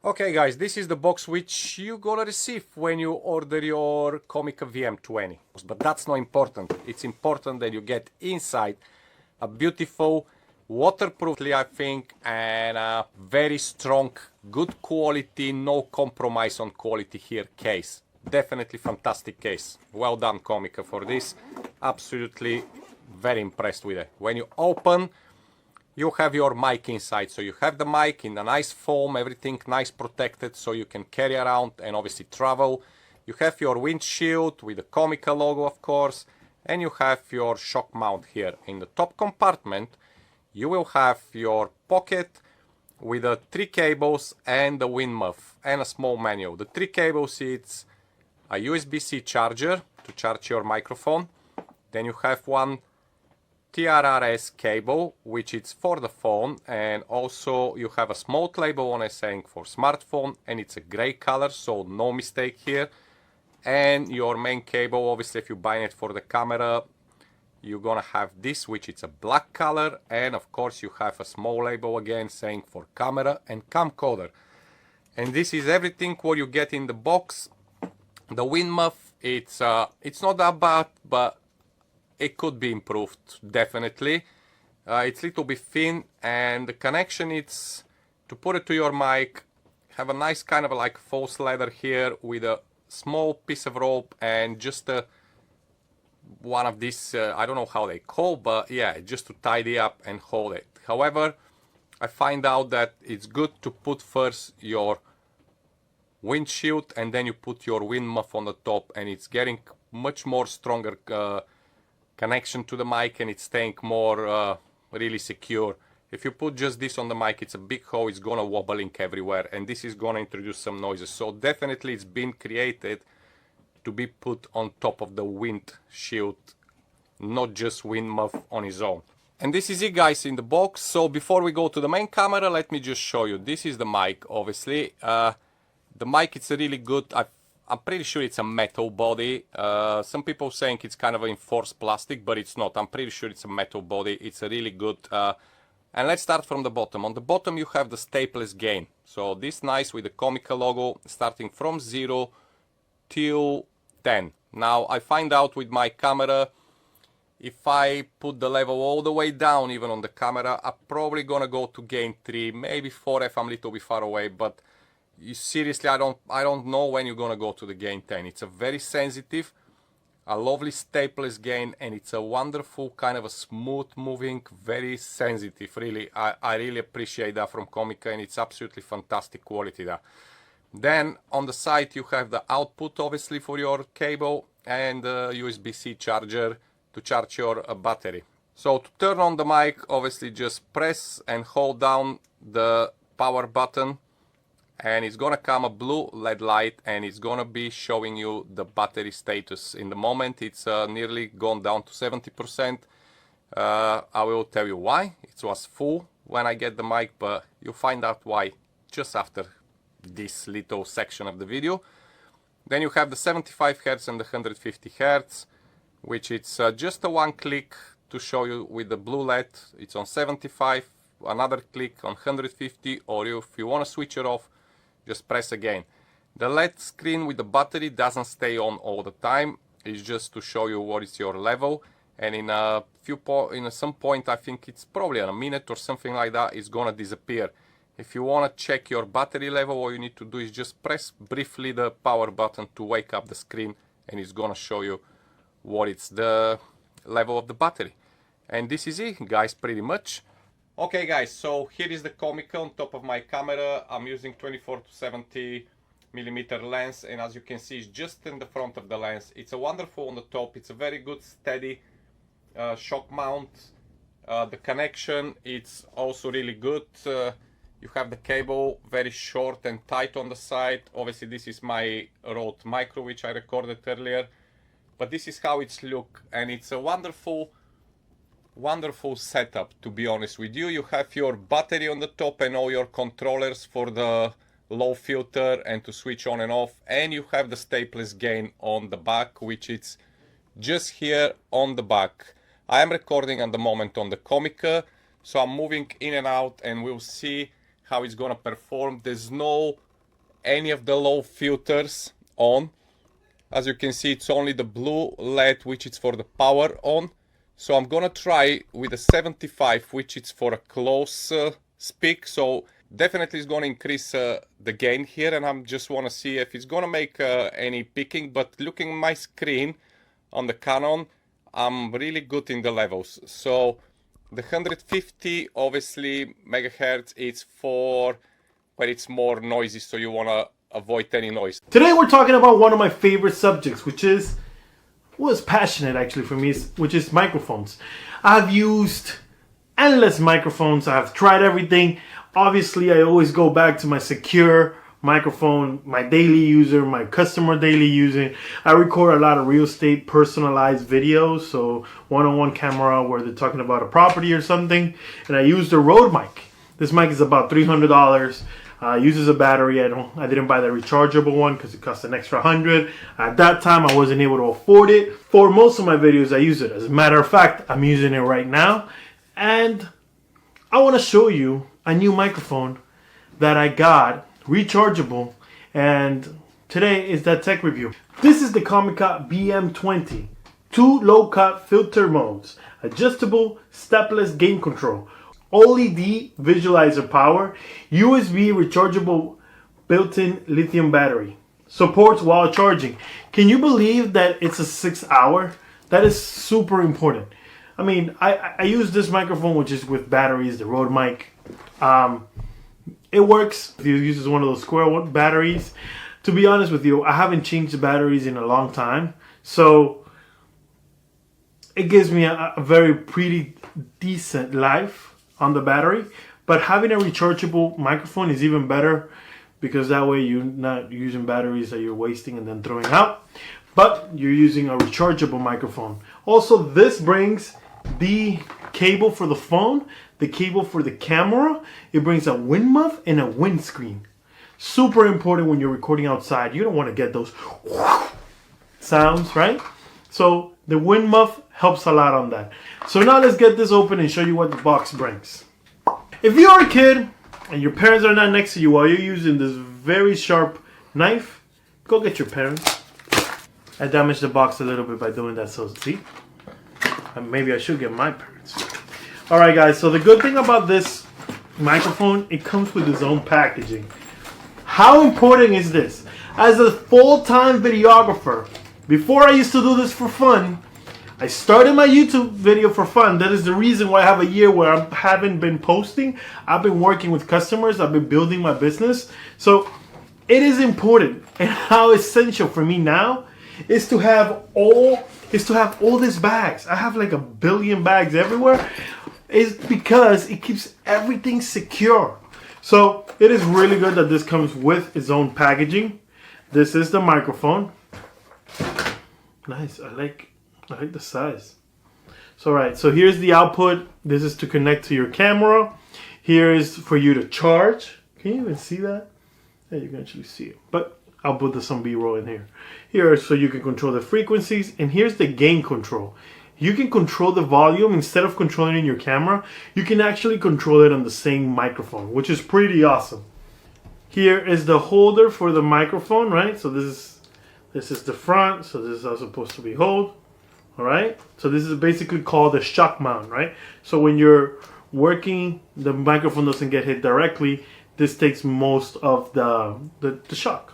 Okay guys, this is the box which you're gonna receive when you order your COMICA VM20. But that's not important. It's important that you get inside a beautiful, waterproof, I think, and a very strong, good quality, no compromise on quality here case. Definitely fantastic case. Well done COMICA for this. Absolutely very impressed with it. When you open, you have your mic inside, so you have the mic in a nice foam, everything nice protected, so you can carry around and obviously travel. You have your windshield with the COMICA logo, of course, and you have your shock mount here. In the top compartment, you will have your pocket with the 3 cables and the wind muff and a small manual. The 3 cables, it's a USB-C charger to charge your microphone. Then you have one TRRS cable, which is for the phone, and also you have a small label on it saying for smartphone, and it's a gray color, so no mistake here. And your main cable, obviously if you buy it for the camera, you're gonna have this, which is a black color, and of course you have a small label again saying for camera and camcorder. And this is everything what you get in the box. The wind muff, it's not that bad, but it could be improved, definitely. It's a little bit thin, and the connection, it's to put it to your mic, have a nice kind of like false leather here with a small piece of rope and just one of these, I don't know how they call, but yeah, just to tidy up and hold it. However, I find out that it's good to put first your windshield and then you put your wind muff on the top, and it's getting much more stronger connection to the mic, and it's staying more really secure. If you put just this on the mic, it's a big hole, it's gonna wobbling everywhere, and this is gonna introduce some noises. So definitely it's been created to be put on top of the windshield, not just wind muff on its own. And this is it guys in the box. So before we go to the main camera, let me just show you. This is the mic, obviously. The mic, it's a really good, I'm pretty sure it's a metal body. Some people saying it's kind of reinforced plastic, but it's not. I'm pretty sure it's a metal body. It's a really good. And let's start from the bottom. On the bottom you have the stapeless gain. So this nice with the COMICA logo, starting from 0 till 10. Now I find out with my camera, if I put the level all the way down, even on the camera, I'm probably gonna go to gain 3, maybe 4 if I'm a little bit far away, but seriously, I don't know when you're gonna go to the gain 10. It's a very sensitive, a lovely stapeless gain, and it's a wonderful kind of a smooth moving, very sensitive. Really, I really appreciate that from COMICA, and it's absolutely fantastic quality there. Then on the side you have the output, obviously, for your cable, and the USB-C charger to charge your battery. So to turn on the mic, obviously just press and hold down the power button, and it's gonna come a blue LED light, and it's gonna be showing you the battery status. In the moment it's nearly gone down to 70%. I will tell you why. It was full when I get the mic, but you'll find out why just after this little section of the video. Then you have the 75 Hz and the 150 Hz, which it's just a one click to show you with the blue LED. It's on 75, another click on 150, or if you want to switch it off, just press again. The LED screen with the battery doesn't stay on all the time. It's just to show you what is your level, and in some point, I think it's probably in a minute or something like that, it's gonna disappear. If you want to check your battery level, all you need to do is just press briefly the power button to wake up the screen, and it's gonna show you what it's the level of the battery. And this is it guys, pretty much. Okay guys, so here is the COMICA on top of my camera. I'm using 24 to 70 millimeter lens, and as you can see, it's just in the front of the lens. It's a wonderful on the top. It's a very good steady shock mount. The connection, it's also really good. You have the cable very short and tight on the side. Obviously this is my Rode Micro, which I recorded earlier, but this is how it's look, and it's a wonderful setup, to be honest with you. You have your battery on the top and all your controllers for the low filter and to switch on and off, and you have the stapeless gain on the back, which is just here on the back. I am recording at the moment on the COMICA, so I'm moving in and out, and we'll see how it's gonna perform. There's no any of the low filters on. As you can see, it's only the blue LED which is for the power on. So I'm gonna try with a 75, which is for a close speak. So definitely it's gonna increase the gain here, and I'm just wanna see if it's gonna make any picking. But looking at my screen on the Canon, I'm really good in the levels. So the 150 obviously megahertz is for where it's more noisy, so you wanna avoid any noise. Today we're talking about one of my favorite subjects, which was passionate actually for me, which is microphones. I've used endless microphones. I've tried everything. Obviously, I always go back to my secure microphone, my daily user, my customer daily user. I record a lot of real estate personalized videos, so one-on-one camera where they're talking about a property or something, and I use the Rode mic. This mic is about $300. Uses a battery. I didn't buy the rechargeable one because it costs an extra $100. At that time, I wasn't able to afford it. For most of my videos, I use it. As a matter of fact, I'm using it right now, and I want to show you a new microphone that I got, rechargeable, and today is that tech review. This is the COMICA VM20, 2 low-cut filter modes, adjustable stepless gain control, OLED visualizer power, USB rechargeable built-in lithium battery, supports while charging. Can you believe that it's a 6-hour? That is super important. I mean, I use this microphone, which is with batteries, the Rode mic. It works. It uses one of those square batteries. To be honest with you, I haven't changed the batteries in a long time, so it gives me a very pretty decent life on the battery. But having a rechargeable microphone is even better, because that way you're not using batteries that you're wasting and then throwing out, but you're using a rechargeable microphone. Also, this brings the cable for the phone, the cable for the camera. It brings a wind muff and a windscreen. Super important when you're recording outside. You don't want to get those sounds, right? So the wind muff helps a lot on that. So now let's get this open and show you what the box brings. If you're a kid and your parents are not next to you while you're using this very sharp knife, go get your parents. I damaged the box a little bit by doing that, so see? Maybe I should get my parents. Alright guys, so the good thing about this microphone, it comes with its own packaging. How important is this? As a full-time videographer, before I used to do this for fun, I started my YouTube video for fun. That is the reason why I have a year where I haven't been posting. I've been working with customers. I've been building my business. So it is important, and how essential for me now is to have all these bags. I have like 1 billion bags everywhere. Is because it keeps everything secure. So it is really good that this comes with its own packaging. This is the microphone. Nice. I like the size. So right, so here's the output. This is to connect to your camera. Here is for you to charge. Can you even see that? Yeah, you can actually see it. But I'll put some B-roll in here. Here, so you can control the frequencies. And here's the gain control. You can control the volume. Instead of controlling it in your camera, you can actually control it on the same microphone, which is pretty awesome. Here is the holder for the microphone, right? So this is the front. So this is how it's supposed to be held. All right. So this is basically called a shock mount, right? So when you're working, the microphone doesn't get hit directly. This takes most of the shock.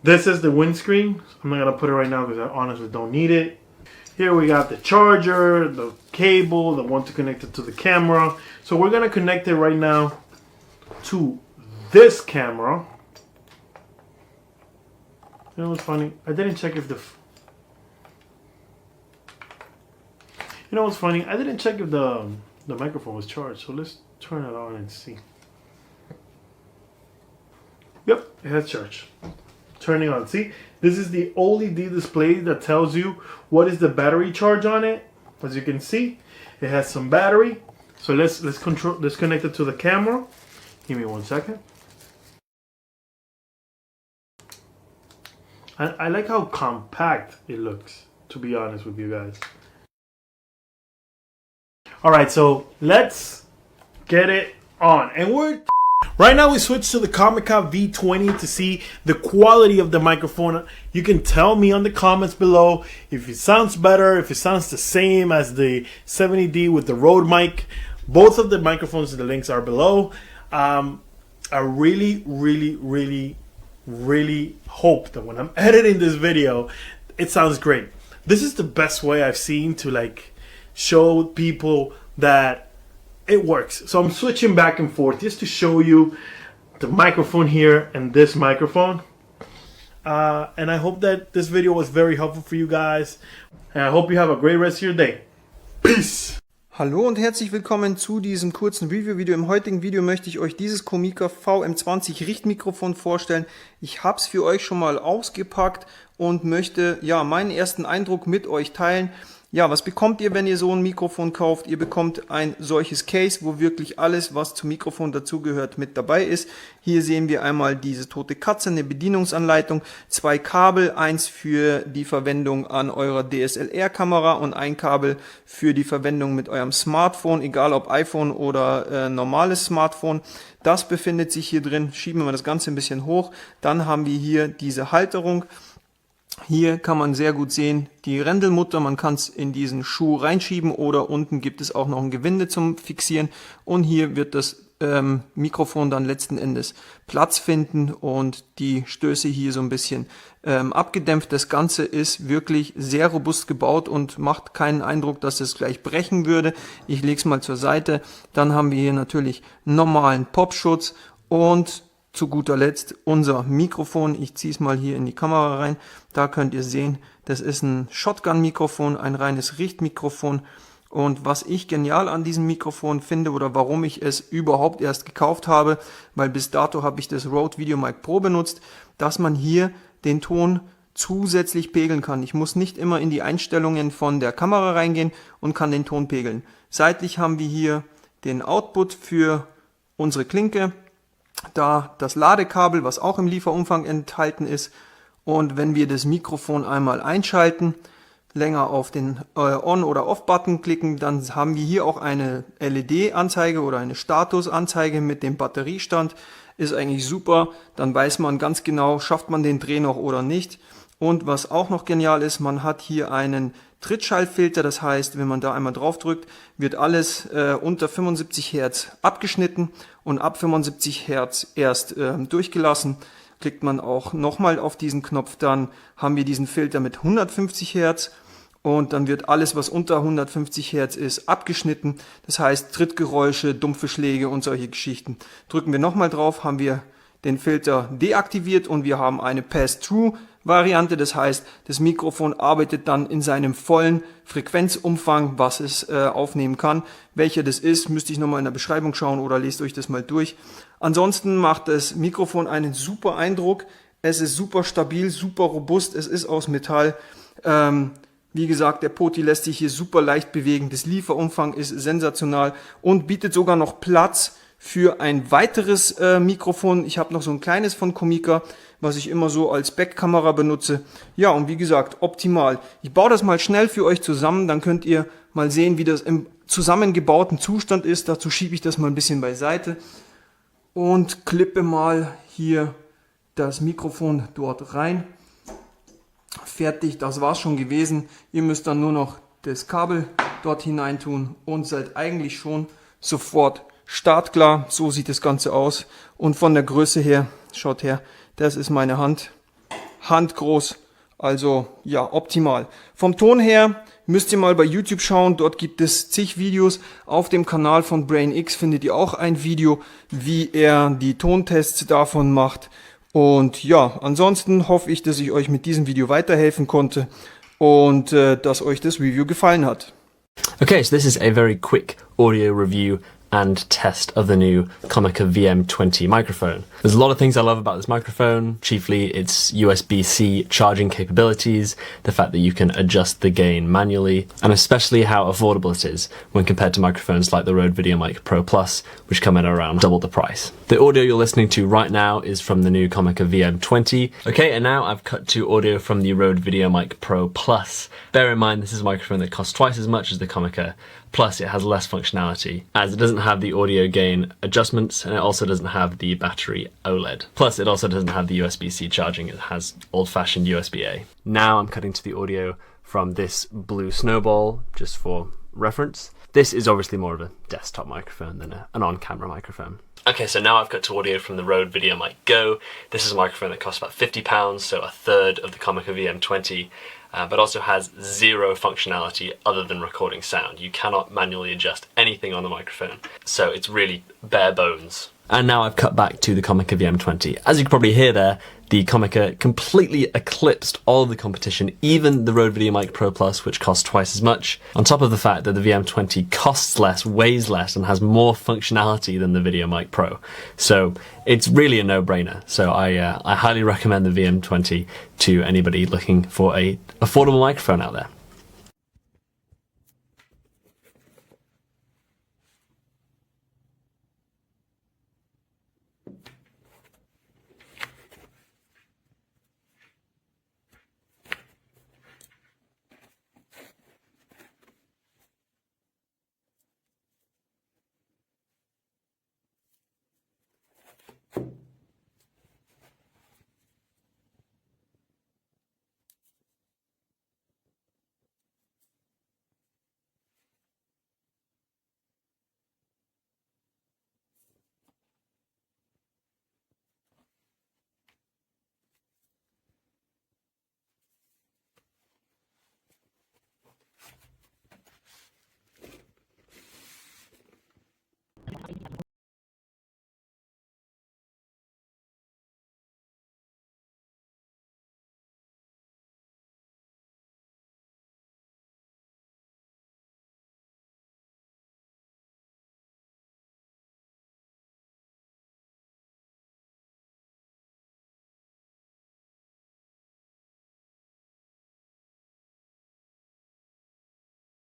This is the windscreen. I'm not gonna put it right now because I honestly don't need it. Here we got the charger, the cable, the one to connect it to the camera. So we're gonna connect it right now to this camera. You know what's funny? I didn't check if the... You know what's funny? I didn't check if the microphone was charged. So let's turn it on and see. Yep, it has charge. Turning on. See, this is the OLED display that tells you what is the battery charge on it. As you can see, it has some battery. So let's connect it to the camera. Give me 1 second. I like how compact it looks, to be honest with you guys. All right, so let's get it on, and we're Right now we switch to the COMICA V20 to see the quality of the microphone. You can tell me on the comments below if it sounds better, if it sounds the same as the 70D with the Rode mic. Both of the microphones, the links are below. I really hope that when I'm editing this video, it sounds great. This is the best way I've seen to like show people that it works. So I'm switching back and forth just to show you the microphone here and this microphone. And I hope that this video was very helpful for you guys. And I hope you have a great rest of your day. Peace! Hallo und herzlich willkommen zu diesem kurzen Review-Video. Im heutigen Video möchte ich euch dieses COMICA VM20 Richtmikrofon vorstellen. Ich habe es für euch schon mal ausgepackt und möchte ja meinen ersten Eindruck mit euch teilen. Ja, was bekommt ihr, wenn ihr so ein Mikrofon kauft? Ihr bekommt ein solches Case, wo wirklich alles, was zum Mikrofon dazugehört, mit dabei ist. Hier sehen wir einmal diese tote Katze, eine Bedienungsanleitung, 2 Kabel, eins für die Verwendung an eurer DSLR-Kamera und ein Kabel für die Verwendung mit eurem Smartphone, egal ob iPhone oder normales Smartphone. Das befindet sich hier drin. Schieben wir das Ganze ein bisschen hoch. Dann haben wir hier diese Halterung. Hier kann man sehr gut sehen, die Rändelmutter, man kann es in diesen Schuh reinschieben oder unten gibt es auch noch ein Gewinde zum Fixieren und hier wird das Mikrofon dann letzten Endes Platz finden und die Stöße hier so ein bisschen abgedämpft. Das Ganze ist wirklich sehr robust gebaut und macht keinen Eindruck, dass es gleich brechen würde. Ich lege es mal zur Seite. Dann haben wir hier natürlich normalen Popschutz und zu guter Letzt unser Mikrofon. Ich ziehe es mal hier in die Kamera rein. Da könnt ihr sehen, das ist ein Shotgun-Mikrofon, ein reines Richtmikrofon. Und was ich genial an diesem Mikrofon finde oder warum ich es überhaupt erst gekauft habe, weil bis dato habe ich das Rode VideoMic Pro benutzt, dass man hier den Ton zusätzlich pegeln kann. Ich muss nicht immer in die Einstellungen von der Kamera reingehen und kann den Ton pegeln. Seitlich haben wir hier den Output für unsere Klinke, da das Ladekabel, was auch im Lieferumfang enthalten ist. Und wenn wir das Mikrofon einmal einschalten, länger auf den On- oder Off-Button klicken, dann haben wir hier auch eine LED-Anzeige oder eine Statusanzeige mit dem Batteriestand. Ist eigentlich super, dann weiß man ganz genau, schafft man den Dreh noch oder nicht. Und was auch noch genial ist, man hat hier einen Trittschallfilter, das heißt, wenn man da einmal drauf drückt, wird alles unter 75 Hertz abgeschnitten und ab 75 Hertz erst durchgelassen. Klickt man auch nochmal auf diesen Knopf, dann haben wir diesen Filter mit 150 Hertz und dann wird alles, was unter 150 Hertz ist, abgeschnitten. Das heißt, Trittgeräusche, dumpfe Schläge und solche Geschichten. Drücken wir nochmal drauf, haben wir den Filter deaktiviert und wir haben eine Pass-Through-Variante. Das heißt, das Mikrofon arbeitet dann in seinem vollen Frequenzumfang, was es aufnehmen kann. Welcher das ist, müsste ich nochmal in der Beschreibung schauen oder lest euch das mal durch. Ansonsten macht das Mikrofon einen super Eindruck. Es ist super stabil, super robust. Es ist aus Metall. Wie gesagt, der Poti lässt sich hier super leicht bewegen. Das Lieferumfang ist sensational und bietet sogar noch Platz für ein weiteres Mikrofon. Ich habe noch so ein kleines von COMICA, was ich immer so als Backkamera benutze. Ja, und wie gesagt, optimal. Ich baue das mal schnell für euch zusammen, dann könnt ihr mal sehen, wie das im zusammengebauten Zustand ist. Dazu schiebe ich das mal ein bisschen beiseite und klippe mal hier das Mikrofon dort rein. Fertig, das war's schon gewesen. Ihr müsst dann nur noch das Kabel dort hinein tun und seid eigentlich schon sofort startklar. So sieht das Ganze aus. Und von der Größe her, schaut her, das ist meine Hand. Handgroß, also ja, optimal. Vom Ton her müsst ihr mal bei YouTube schauen, dort gibt es zig Videos. Auf dem Kanal von BrainX findet ihr auch ein Video, wie er die Tontests davon macht. Und ja, ansonsten hoffe ich, dass ich euch mit diesem Video weiterhelfen konnte und dass euch das Review gefallen hat. Okay, so this is a very quick audio review and test of the new COMICA VM20 microphone. There's a lot of things I love about this microphone, chiefly its USB-C charging capabilities, the fact that you can adjust the gain manually, and especially how affordable it is when compared to microphones like the Rode VideoMic Pro Plus, which come in around double the price. The audio you're listening to right now is from the new COMICA VM20. Okay, and now I've cut to audio from the Rode VideoMic Pro Plus. Bear in mind this is a microphone that costs twice as much as the COMICA plus it has less functionality, as it doesn't have the audio gain adjustments, and it also doesn't have the battery OLED. Plus it also doesn't have the USB-C charging, it has old-fashioned USB-A. Now I'm cutting to the audio from this blue snowball, just for reference. This is obviously more of a desktop microphone than an on-camera microphone. Okay, so now I've cut to audio from the Rode VideoMic Go. This is a microphone that costs about £50, so a third of the COMICA VM20, but also has zero functionality other than recording sound. You cannot manually adjust anything on the microphone, so it's really bare bones. And now I've cut back to the COMICA VM20. As you can probably hear there, the COMICA completely eclipsed all of the competition, even the Rode VideoMic Pro Plus, which costs twice as much, on top of the fact that the VM20 costs less, weighs less, and has more functionality than the VideoMic Pro. So it's really a no-brainer. So I highly recommend the VM20 to anybody looking for a affordable microphone out there.